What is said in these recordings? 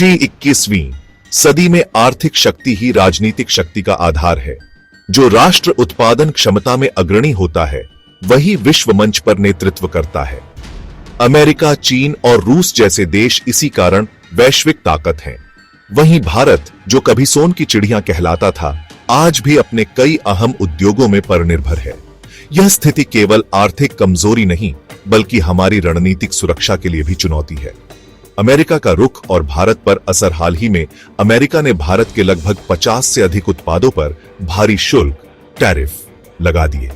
कृषि 21वीं सदी में आर्थिक शक्ति ही राजनीतिक शक्ति का आधार है। जो राष्ट्र उत्पादन क्षमता में अग्रणी होता है वही विश्व मंच पर नेतृत्व करता है। अमेरिका, चीन और रूस जैसे देश इसी कारण वैश्विक ताकत हैं। वहीं भारत, जो कभी सोन की चिड़िया कहलाता था, आज भी अपने कई अहम उद्योगों में परनिर्भर है। यह स्थिति केवल आर्थिक कमजोरी नहीं बल्कि हमारी रणनीतिक सुरक्षा के लिए भी चुनौती है। अमेरिका का रुख और भारत पर असर। हाल ही में अमेरिका ने भारत के लगभग 50 से अधिक उत्पादों पर भारी शुल्क टैरिफ लगा दिए।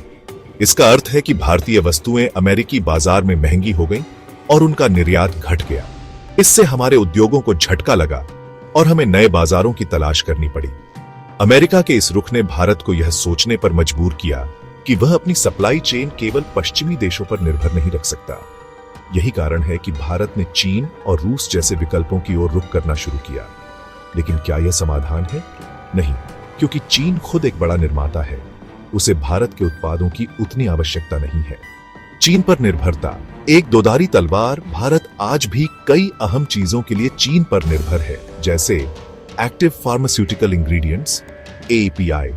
इसका अर्थ है कि भारतीय वस्तुएं अमेरिकी बाजार में महंगी हो गईं और उनका निर्यात घट गया। इससे हमारे उद्योगों को झटका लगा और हमें नए बाजारों की तलाश करनी पड़ी। अमेरिका के इस रुख ने भारत को यह सोचने पर मजबूर किया कि वह अपनी सप्लाई चेन केवल पश्चिमी देशों पर निर्भर नहीं रख सकता। यही कारण है कि भारत ने चीन और रूस जैसे विकल्पों की ओर रुख करना शुरू किया। लेकिन क्या यह समाधान है? नहीं, क्योंकि चीन खुद एक बड़ा निर्माता है। उसे भारत के उत्पादों की उतनी आवश्यकता नहीं है। चीन पर निर्भरता एक दोधारी तलवार। भारत आज भी कई अहम चीजों के लिए चीन पर निर्भर है, जैसे एक्टिव फार्मास्यूटिकल इंग्रेडिएंट्स API,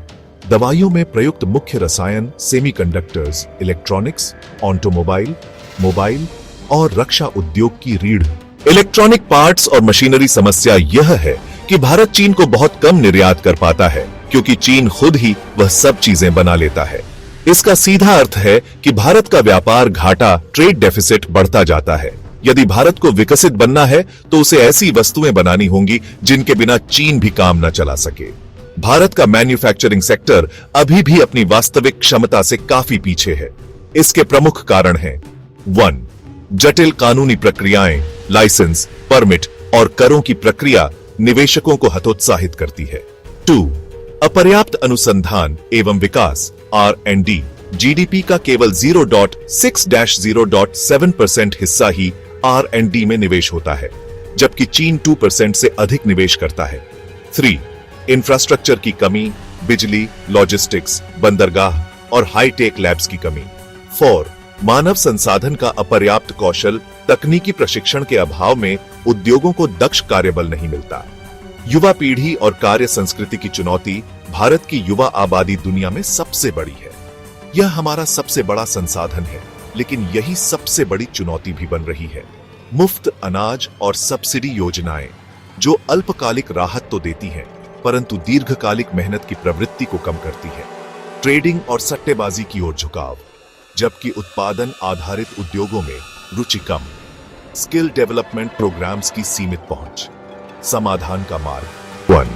दवाइयों में प्रयुक्त मुख्य रसायन, सेमीकंडक्टर्स, इलेक्ट्रॉनिक्स, ऑटोमोबाइल, मोबाइल और रक्षा उद्योग की रीढ़, इलेक्ट्रॉनिक पार्ट्स और मशीनरी। समस्या यह है कि भारत चीन को बहुत कम निर्यात कर पाता है क्योंकि चीन खुद ही वह सब चीजें बना लेता है। इसका सीधा अर्थ है कि भारत का व्यापार घाटा, ट्रेड डेफिसिट बढ़ता जाता है। यदि भारत को विकसित बनना है तो उसे ऐसी वस्तुएं बनानी होंगी जिनके बिना चीन भी काम न चला सके। भारत का मैन्युफैक्चरिंग सेक्टर अभी भी अपनी वास्तविक क्षमता से काफी पीछे है। इसके प्रमुख कारण हैं: 1. जटिल कानूनी प्रक्रियाएं, लाइसेंस, परमिट और करों की प्रक्रिया निवेशकों को हतोत्साहित करती है। 2. अपर्याप्त अनुसंधान एवं विकास R&D। GDP का केवल 0.6-0.7% हिस्सा ही R&D में निवेश होता है, जबकि चीन 2% से अधिक निवेश करता है। 3. इंफ्रास्ट्रक्चर की कमी, बिजली, लॉजिस्टिक्स, बंदरगाह और हाईटेक लैब्स की कमी। 4. मानव संसाधन का अपर्याप्त कौशल, तकनीकी प्रशिक्षण के अभाव में उद्योगों को दक्ष कार्यबल नहीं मिलता। युवा पीढ़ी और कार्य संस्कृति की चुनौती। भारत की युवा आबादी दुनिया में सबसे बड़ी है। यह हमारा सबसे बड़ा संसाधन है, लेकिन यही सबसे बड़ी चुनौती भी बन रही है। मुफ्त अनाज और सब्सिडी योजनाएं जो अल्पकालिक राहत तो देती हैं, परंतु दीर्घकालिक मेहनत की प्रवृत्ति को कम करती है। ट्रेडिंग और सट्टेबाजी की ओर झुकाव, जबकि उत्पादन आधारित उद्योगों में रुचि कम। स्किल डेवलपमेंट प्रोग्राम्स की सीमित पहुंच। समाधान का मार्ग। 1.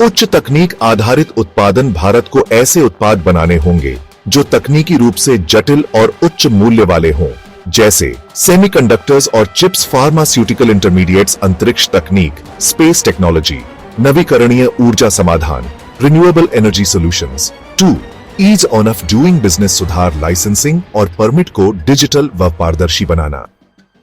उच्च तकनीक आधारित उत्पादन। भारत को ऐसे उत्पाद बनाने होंगे जो तकनीकी रूप से जटिल और उच्च मूल्य वाले हों, जैसे सेमीकंडक्टर्स और चिप्स, फार्मास्यूटिकल इंटरमीडिएट्स, अंतरिक्ष तकनीक, स्पेस टेक्नोलॉजी, नवीकरणीय ऊर्जा समाधान, renewable energy solutions. 2. Ease of doing business सुधार, लाइसेंसिंग और परमिट को डिजिटल व पारदर्शी बनाना,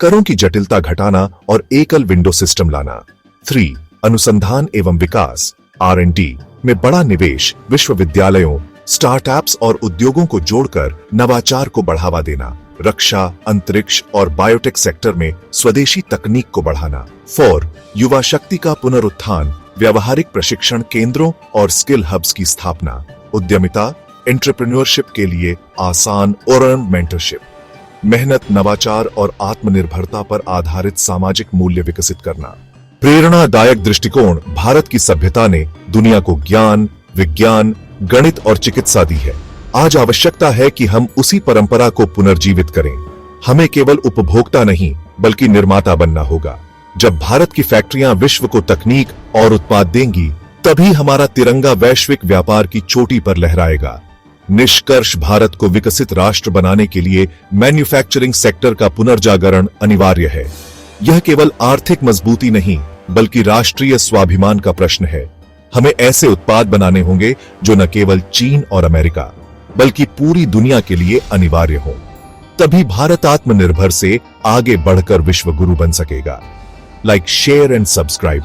करों की जटिलता घटाना और एकल विंडो सिस्टम लाना। 3. अनुसंधान एवं विकास R&D में बड़ा निवेश, विश्वविद्यालयों, स्टार्टअप्स और उद्योगों को जोड़कर नवाचार को बढ़ावा देना। रक्षा, अंतरिक्ष और बायोटेक सेक्टर में स्वदेशी तकनीक को बढ़ाना। 4. युवा शक्ति का पुनरुत्थान, व्यावहारिक प्रशिक्षण केंद्रों और स्किल हब्स की स्थापना। उद्यमिता, एंटरप्रेन्योरशिप के लिए आसान और मेंटरशिप। मेहनत, नवाचार और आत्मनिर्भरता पर आधारित सामाजिक मूल्य विकसित करना। प्रेरणादायक दृष्टिकोण। भारत की सभ्यता ने दुनिया को ज्ञान, विज्ञान, गणित और चिकित्सा दी है। आज आवश्यकता है कि हम उसी परंपरा को पुनर्जीवित करें। हमें केवल उपभोक्ता नहीं बल्कि निर्माता बनना होगा। जब भारत की फैक्ट्रियां विश्व को तकनीक और उत्पाद देंगी, तभी हमारा तिरंगा वैश्विक व्यापार की चोटी पर लहराएगा। निष्कर्ष, भारत को विकसित राष्ट्र बनाने के लिए मैन्युफैक्चरिंग सेक्टर का पुनर्जागरण अनिवार्य है। यह केवल आर्थिक मजबूती नहीं बल्कि राष्ट्रीय स्वाभिमान का प्रश्न है। हमें ऐसे उत्पाद बनाने होंगे जो न केवल चीन और अमेरिका बल्कि पूरी दुनिया के लिए अनिवार्य हो। तभी भारत आत्मनिर्भर से आगे बढ़कर विश्व गुरु बन सकेगा। Like, share and subscribe.